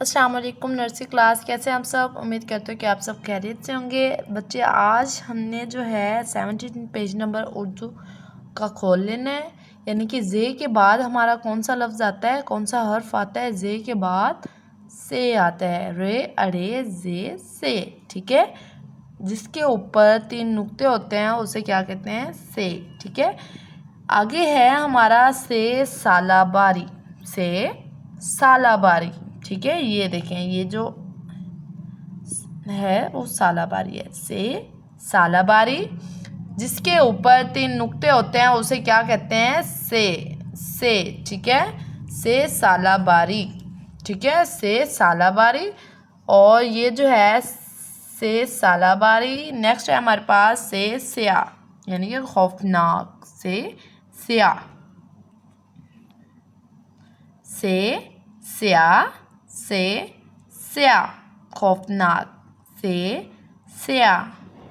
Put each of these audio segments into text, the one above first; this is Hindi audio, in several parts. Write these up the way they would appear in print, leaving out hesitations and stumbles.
अस्सलाम वालेकुम नर्सरी क्लास, कैसे हैं आप सब। उम्मीद करते हो कि आप सब खैरियत से होंगे। बच्चे आज हमने जो है 17 पेज नंबर उर्दू का खोल लेना है। यानी कि जे के बाद हमारा कौन सा लफ्ज़ आता है, कौन सा हर्फ आता है। जे के बाद से आता है, रे अरे जे से, ठीक है। जिसके ऊपर 3 नुक्ते होते हैं उसे क्या कहते हैं, से, ठीक है। आगे है हमारा से सालाबारी, से सालाबारी, ठीक है। ये देखें, ये जो है वो सालाबारी है, से सालाबारी। जिसके ऊपर 3 नुक्ते होते हैं उसे क्या कहते हैं, से, ठीक है। से सालाबारी, ठीक है, से सालाबारी। और ये जो है से सालाबारी। नेक्स्ट है हमारे पास से स्या, यानी कि खौफनाक, से स्या, से स्या, से स्या, खौफनाक, से स्या,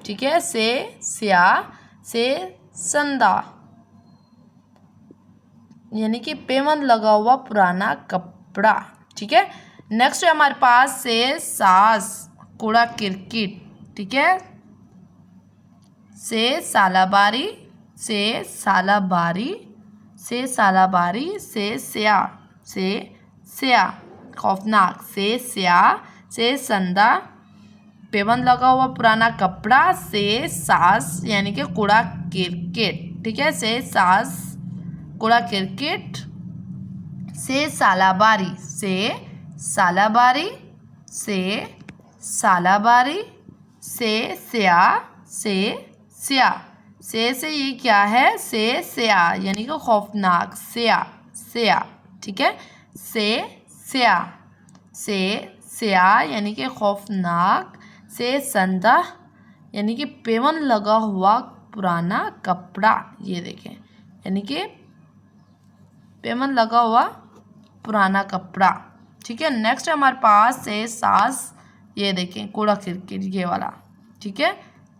ठीक है। से स्या, से संदा, यानी कि पेवंद लगा हुआ पुराना कपड़ा, ठीक है। नेक्स्ट है हमारे पास से सास, कूड़ा किरकिट, ठीक है। से सालाबारी, से सालाबारी, से सालाबारी, से स्या, से स्या, खौफनाक, से स्या, से संदा, पेवंद लगा हुआ पुराना कपड़ा, से सास यानी कि कूड़ा किरकिट, ठीक है। से सास कूड़ा किरकिट, से सालाबारी, से सालाबारी, से सालाबारी, से स्या, से स्या, से ये क्या है, से स्या यानी कि खौफनाक, स्या, स्या, ठीक है। से स्या, से स्या यानी कि खौफनाक, से संदा यानी कि पेवन लगा हुआ पुराना कपड़ा, ये देखें, यानी कि पेवन लगा हुआ पुराना कपड़ा, ठीक है। नेक्स्ट हमारे पास से सास, ये देखें कूड़ा किरकिट, ये वाला, ठीक है।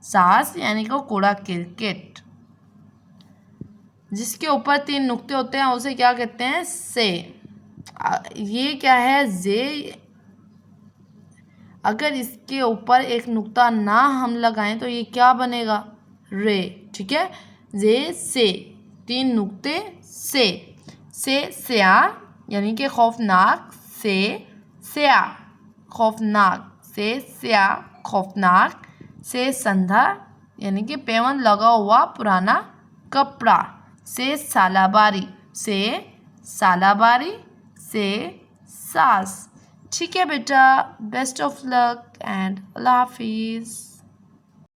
सास यानी कि कूड़ा किरकिट। जिसके ऊपर 3 नुक्ते होते हैं उसे क्या कहते हैं, से। ये क्या है, जे। अगर इसके ऊपर एक नुक्ता ना हम लगाएं तो ये क्या बनेगा, रे, ठीक है। जे से 3 नुक्ते, से स्या यानी कि खौफनाक, से स्या खौफनाक, से स्या खौफनाक, से संधा यानी कि पेवन लगा हुआ पुराना कपड़ा, से सालाबारी, से सालाबारी, से सास, ठीक है बेटा। बेस्ट ऑफ लक एंड अल्लाह हाफिज़।